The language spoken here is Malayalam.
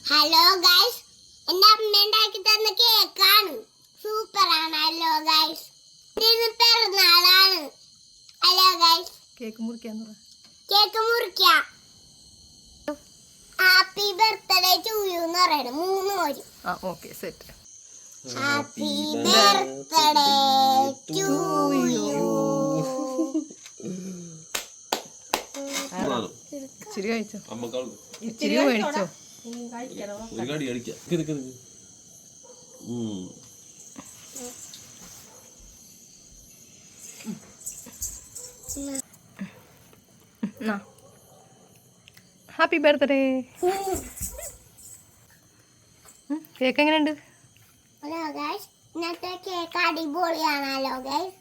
ഹലോ ഗൈസ്, എൻ്റെ അമ്മ ഉണ്ടാക്കി തന്ന കേക്കാണ്. സൂപ്പറാണ്. ഹലോ ഗൈസ്, ഇന്ന് പിറന്നാളാണ്. ഹലോ ഗൈസ്, കേക്ക് മുറിക്കാന്ന് പറ. കേക്ക് മുറിക്കാം. ഹാപ്പി ബർത്ത്ഡേ ടു യു എന്ന് പറയണം. 3 വരും. Okay set. Happy birthday to you. ഇച്ചിരി കഴിച്ചോ, ഇച്ചിരി മേടിച്ചോ. Happy birthday. കേക്ക് എങ്ങനെയുണ്ട്? ഹലോ ഗൈസ്, ഇന്നത്തെ കേക്ക് അടിപൊളിയാണ്. Hello guys.